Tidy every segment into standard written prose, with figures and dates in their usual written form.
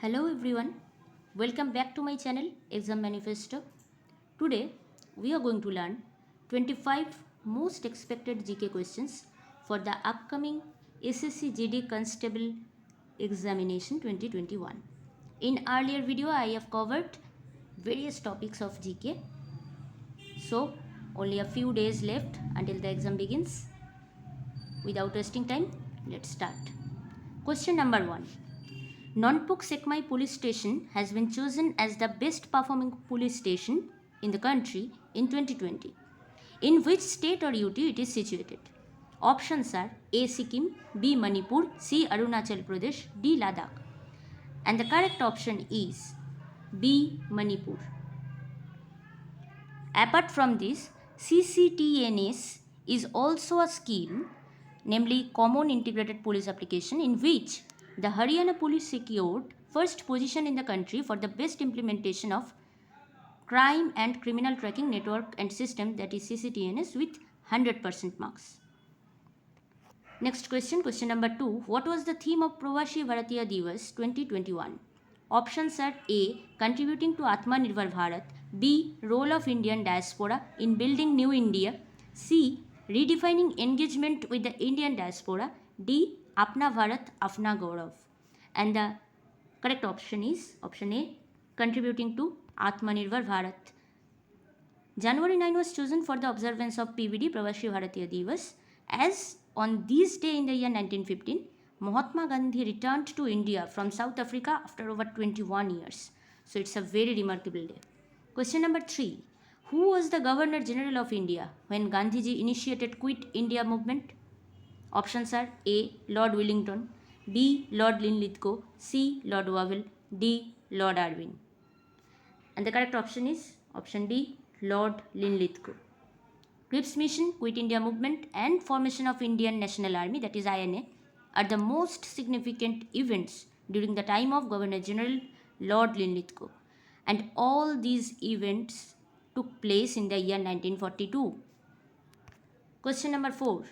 Hello everyone, welcome back to my channel Exam Manifesto. Today we are going to learn 25 most expected GK questions for the upcoming SSC GD Constable Examination 2021. In earlier video I have covered various topics of GK. So only a few days left until the exam begins. Without wasting time, let's start. Question number 1. Nonpok Sekmai police station has been chosen as the best performing police station in the country in 2020. In which state or UT it is situated? Options are A. Sikkim, B. Manipur, C. Arunachal Pradesh, D. Ladakh. And the correct option is B. Manipur. Apart from this, CCTNS is also a scheme, namely Common Integrated Police Application, in which the Haryana Police secured first position in the country for the best implementation of crime and criminal tracking network and system, that is CCTNS, with 100% marks. Next question, question number 2. What was the theme of Pravasi Bharatiya Divas 2021? Options are A. Contributing to Atmanirbhar Bharat, B. Role of Indian diaspora in building new India, C. Redefining engagement with the Indian diaspora, D. Apna Bharat, Apna Gaurav. And the correct option is option A. Contributing to Atmanirbhar Bharat. January 9 was chosen for the observance of PVD Pravasi Bharatiya Divas, as on this day in the year 1915, Mahatma Gandhi returned to India from South Africa after over 21 years. So it's a very remarkable day. Question number 3. Who was the Governor General of India when Gandhiji initiated Quit India movement? Options are A. Lord Wellington, B. Lord Linlithgow, C. Lord Wavell, D. Lord Irwin. And the correct option is option B. Lord Linlithgow. Cripps Mission, Quit India Movement, and formation of Indian National Army, that is INA, are the most significant events during the time of Governor General Lord Linlithgow. And all these events took place in the year 1942. Question number 4.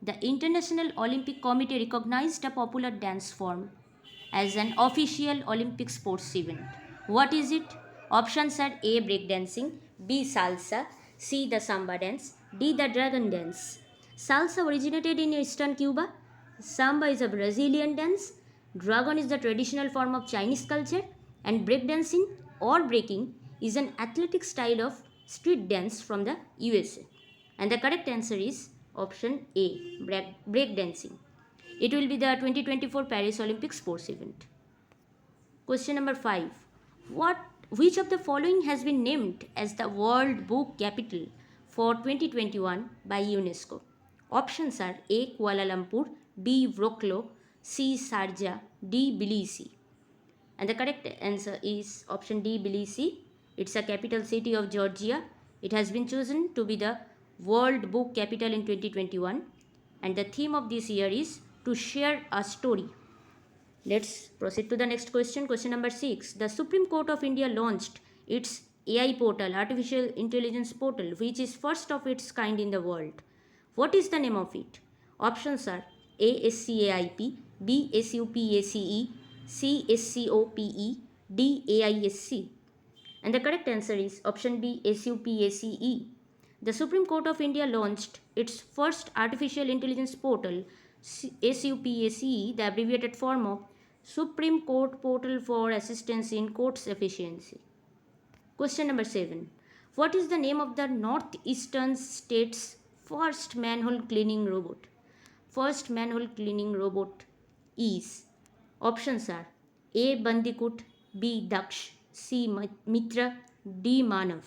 The International Olympic Committee recognized a popular dance form as an official Olympic sports event. What is it? Options are A. Breakdancing, B. Salsa, C. The Samba dance, D. The Dragon dance. Salsa originated in eastern Cuba. Samba is a Brazilian dance. Dragon is the traditional form of Chinese culture. And breakdancing or breaking is an athletic style of street dance from the USA. And the correct answer is option A, breakdancing. It will be the 2024 Paris Olympic sports event. Question number 5. Which of the following has been named as the World Book Capital for 2021 by UNESCO? Options are A. Kuala Lumpur, B. Wroclaw, C. Sharjah, D. Tbilisi. And the correct answer is option D, Tbilisi. It's a capital city of Georgia. It has been chosen to be the World Book Capital in 2021. And the theme of this year is to share a story. Let's proceed to the next question. Question number 6. The Supreme Court of India launched its AI portal, Artificial Intelligence Portal, which is first of its kind in the world. What is the name of it? Options are A. SCAIP, B. SUPACE, C. SCOPE, D. AISC. And the correct answer is option B, SUPACE. The Supreme Court of India launched its first artificial intelligence portal, SUPACE, the abbreviated form of Supreme Court Portal for Assistance in Courts Efficiency. Question number 7. What is the name of the northeastern state's first manhole cleaning robot? First manhole cleaning robot is, options are A. Bandikut, B. Daksh, C. Mitra, D. Manav.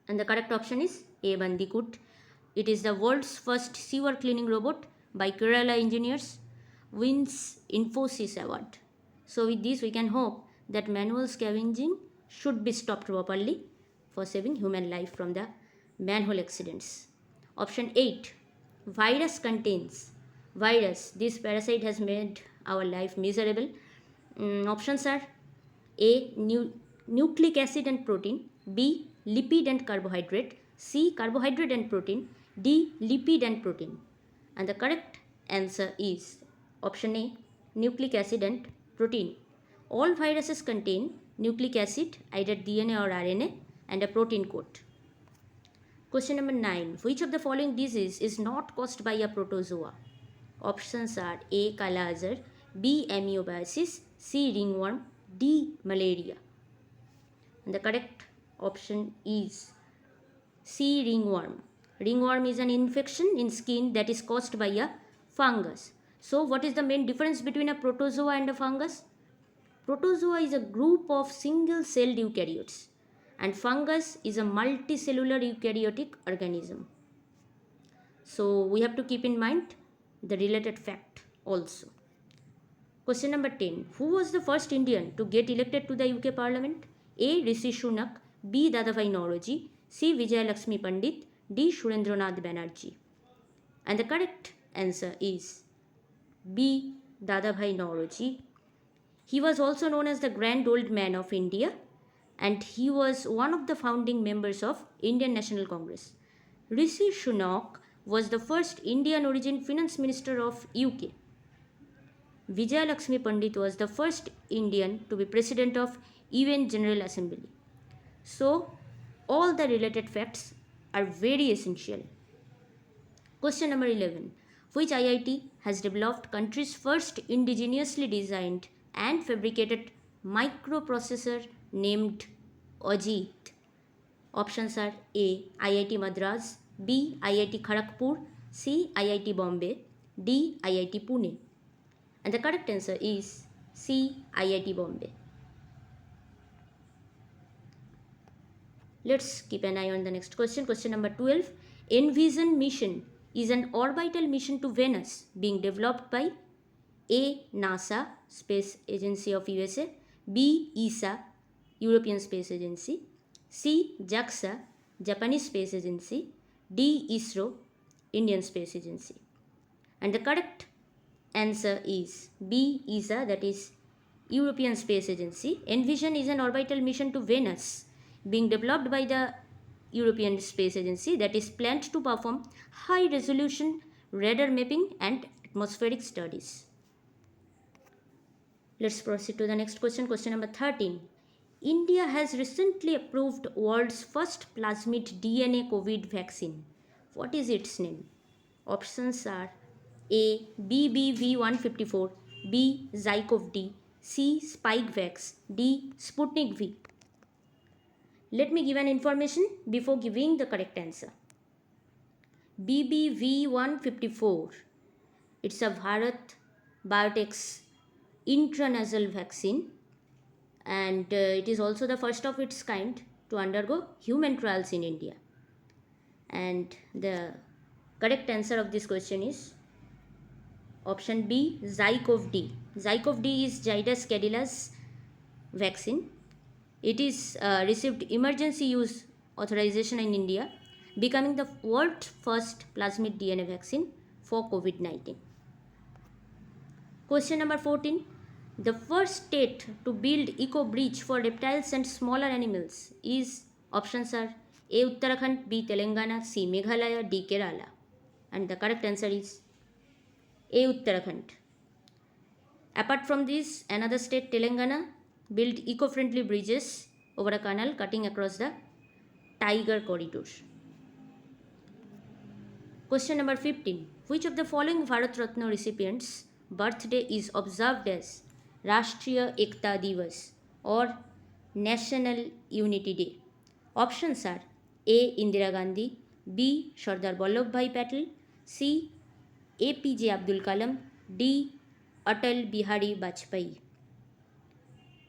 And the correct option is A. Bandikut. It is the world's first sewer cleaning robot by Kerala engineers, wins Infosys award. So with this we can hope that manual scavenging should be stopped properly for saving human life from the manhole accidents. Option 8. Virus contains. Virus. This parasite has made our life miserable. Options are A. Nucleic acid and protein, B. Lipid and carbohydrate, C. Carbohydrate and protein, D. Lipid and protein. And the correct answer is option A. Nucleic acid and protein. All viruses contain nucleic acid, either DNA or RNA, and a protein coat. Question number 9. Which of the following disease is not caused by a protozoa? Options are A. Kala Azar, B. Amoebiasis, C. Ringworm, D. Malaria. And the correct option is C. Ringworm. Ringworm is an infection in skin that is caused by a fungus. So, what is the main difference between a protozoa and a fungus? Protozoa is a group of single-celled eukaryotes, and fungus is a multicellular eukaryotic organism. So, we have to keep in mind the related fact also. Question number 10. Who was the first Indian to get elected to the UK Parliament? A. Rishi Sunak, B. Dadabhai Naoroji, C. Vijay Lakshmi Pandit, D. Surendranath Banerjee. And the correct answer is B. Dadabhai Naoroji. He was also known as the Grand Old Man of India, and he was one of the founding members of Indian National Congress. Rishi Sunak was the first Indian origin finance minister of UK. Vijay Lakshmi Pandit was the first Indian to be president of UN General Assembly. So, all the related facts are very essential. Question number 11. Which IIT has developed country's first indigenously designed and fabricated microprocessor named Ajit? Options are A. IIT Madras, B. IIT Kharagpur, C. IIT Bombay, D. IIT Pune. And the correct answer is C. IIT Bombay. Let's keep an eye on the next question. Question number 12. Envision mission is an orbital mission to Venus being developed by A. NASA, Space Agency of USA, B. ESA, European Space Agency, C. JAXA, Japanese Space Agency, D. ISRO, Indian Space Agency. And the correct answer is B. ESA, that is European Space Agency. Envision is an orbital mission to Venus being developed by the European Space Agency that is planned to perform high resolution radar mapping and atmospheric studies. Let's proceed to the next question. Question number 13. India has recently approved world's first plasmid DNA COVID vaccine. What is its name? Options are A. BBV154, B. ZyCoV-D, C. Spikevax, D. Sputnik V. Let me give an information before giving the correct answer. BBV154, it's a Bharat Biotech's intranasal vaccine, and it is also the first of its kind to undergo human trials in India. And the correct answer of this question is option B, ZyCoV-D. ZyCoV-D is Zydus Cadilla's vaccine. It is received emergency use authorization in India, becoming the world's first plasmid DNA vaccine for COVID-19. Question number 14. The first state to build eco-bridge for reptiles and smaller animals is, options are A. Uttarakhand, B. Telangana, C. Meghalaya, D. Kerala. And the correct answer is A. Uttarakhand. Apart from this, another state, Telangana, built eco-friendly bridges over a canal cutting across the Tiger corridor. Question number 15. Which of the following Bharat Ratna recipients' birthday is observed as Rashtriya Ekta Divas or National Unity Day? Options are A. Indira Gandhi, B. Sardar Vallabhbhai Patel, C. APJ Abdul Kalam, D. Atal Bihari Vajpayee.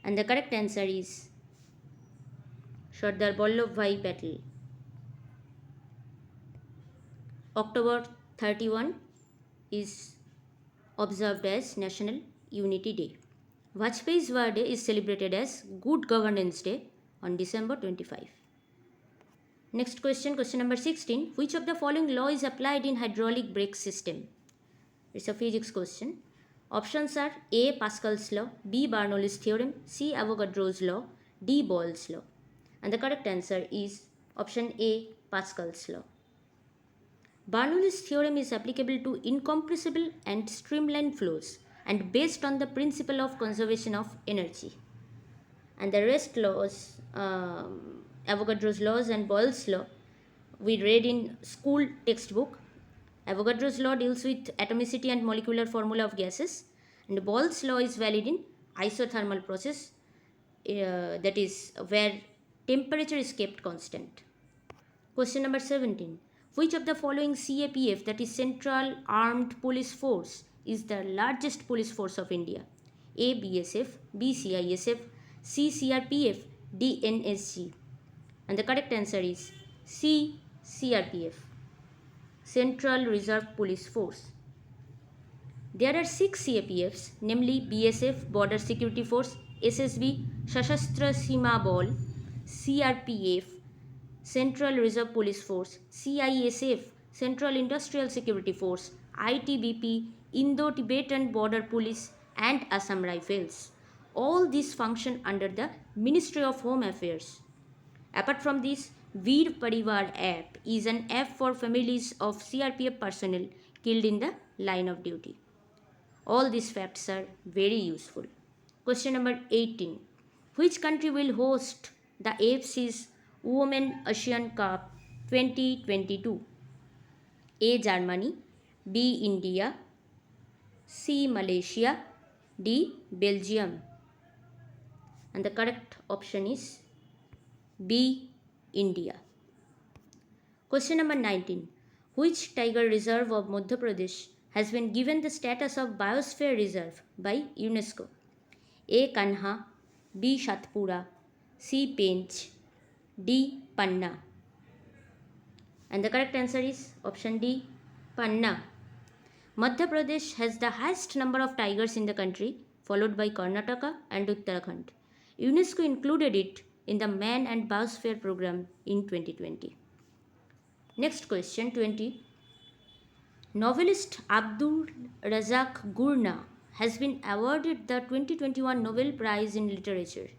And the correct answer is Sardar Vallabhbhai Patel. October 31 is observed as National Unity Day. Vajpayee's birthday is celebrated as Good Governance Day on December 25. Next question, question number 16. Which of the following law is applied in hydraulic brake system? It's a physics question. Options are A. Pascal's law, B. Bernoulli's theorem, C. Avogadro's law, D. Boyle's law. And the correct answer is option A. Pascal's law. Bernoulli's theorem is applicable to incompressible and streamlined flows and based on the principle of conservation of energy. And the rest laws, Avogadro's laws and Boyle's law, we read in school textbook. Avogadro's law deals with atomicity and molecular formula of gases, and Boyle's law is valid in isothermal process, that is where temperature is kept constant. Question number 17. Which of the following CAPF, that is Central Armed Police Force, is the largest police force of India? A. BSF, B. CISF, C. CRPF, D. NSG. And the correct answer is C. CRPF, Central Reserve Police Force. There are 6 CAPFs, namely BSF, Border Security Force, SSB, Sashastra Sima Bal, CRPF, Central Reserve Police Force, CISF, Central Industrial Security Force, ITBP, Indo-Tibetan Border Police, and Assam Rifles. All these function under the Ministry of Home Affairs. Apart from this, Veer Parivar app is an app for families of CRPF personnel killed in the line of duty. All these facts are very useful. Question number 18. Which country will host the AFC's Women Asian Cup 2022? A. Germany, B. India, C. Malaysia, D. Belgium. And the correct option is B. India. Question number 19. Which tiger reserve of Madhya Pradesh has been given the status of Biosphere Reserve by UNESCO? A. Kanha, B. Satpura, C. Pench, D. Panna. And the correct answer is option D. Panna. Madhya Pradesh has the highest number of tigers in the country, followed by Karnataka and Uttarakhand. UNESCO included it in the Man and Biosphere program in 2020. Next question 20. Novelist Abdul Razak Gurna has been awarded the 2021 Nobel Prize in Literature.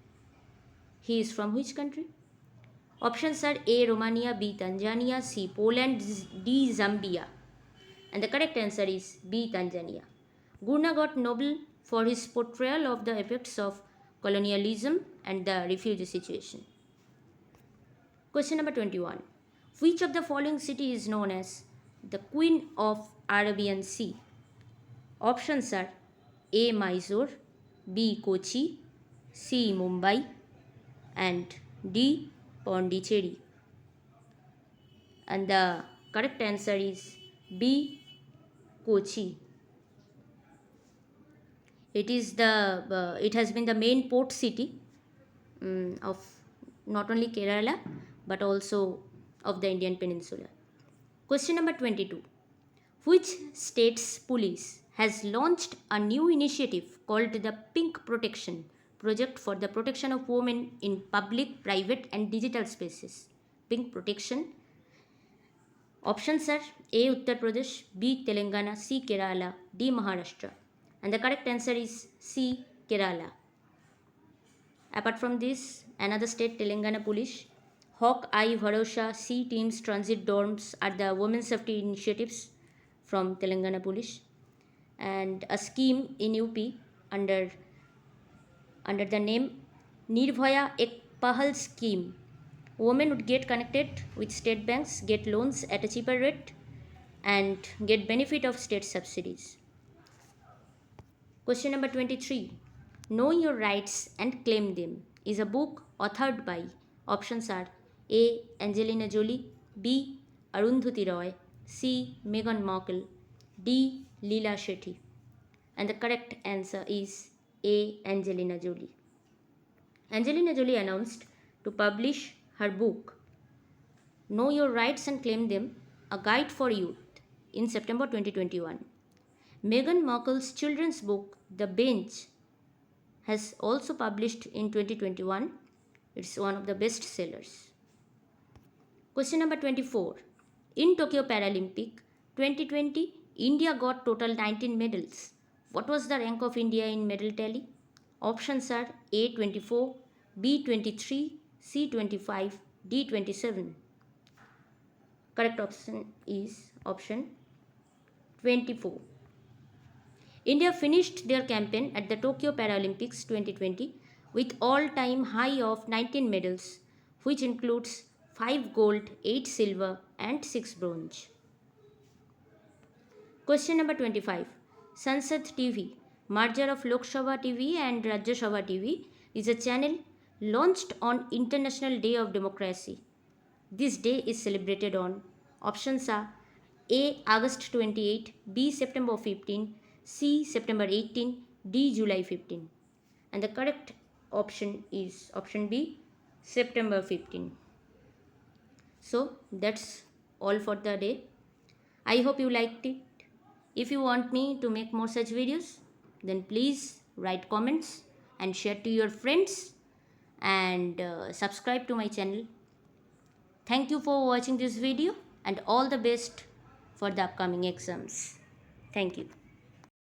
He is from which country? Options are A. Romania, B. Tanzania, C. Poland, D. Zambia. And the correct answer is B. Tanzania. Gurna got Nobel for his portrayal of the effects of colonialism and the refugee situation. Question number 21. Which of the following city is known as the Queen of Arabian Sea? Options are A. Mysore, B. Kochi, C. Mumbai, and D. Pondicherry. And the correct answer is B. Kochi. It has been the main port city of not only Kerala but also of the Indian peninsula. Question number 22. Which state's police has launched a new initiative called the Pink Protection Project for the protection of women in public, private, and digital spaces? Pink Protection. Options are A. Uttar Pradesh, B. Telangana, C. Kerala, D. Maharashtra. And the correct answer is C. Kerala. Apart from this, another state, Telangana Police, Hawk Eye Bharosha C Teams Transit Dorms are the women safety initiatives from Telangana Police, and a scheme in UP under the name Nirbhaya Ek Pahal scheme. Women would get connected with state banks, get loans at a cheaper rate, and get benefit of state subsidies. Question number 23. Know Your Rights and Claim Them is a book authored by, options are A. Angelina Jolie, B. Arundhati Roy, C. Meghan Markle, D. Leela Shetty. And the correct answer is A. Angelina Jolie. Angelina Jolie announced to publish her book Know Your Rights and Claim Them, A Guide for Youth in September 2021. Meghan Markle's children's book The Bench has also published in 2021. It's one of the best sellers. Question number 24. In Tokyo Paralympic 2020, India got total 19 medals. What was the rank of India in medal tally? Options are A 24, B 23, C 25, D 27. Correct option is option 24. India finished their campaign at the Tokyo Paralympics 2020 with all-time high of 19 medals, which includes 5 gold, 8 silver and 6 bronze. Question number 25. Sansad TV, merger of Lok Sabha TV and Rajya Sabha TV, is a channel launched on International Day of Democracy. This day is celebrated on options are A. August 28, B. September 15, C. September 18, D. July 15. And the correct option is option B. September 15. So that's all for the day. I hope you liked it. If you want me to make more such videos, then please write comments and share to your friends and subscribe to my channel. Thank you for watching this video and all the best for the upcoming exams. Thank you.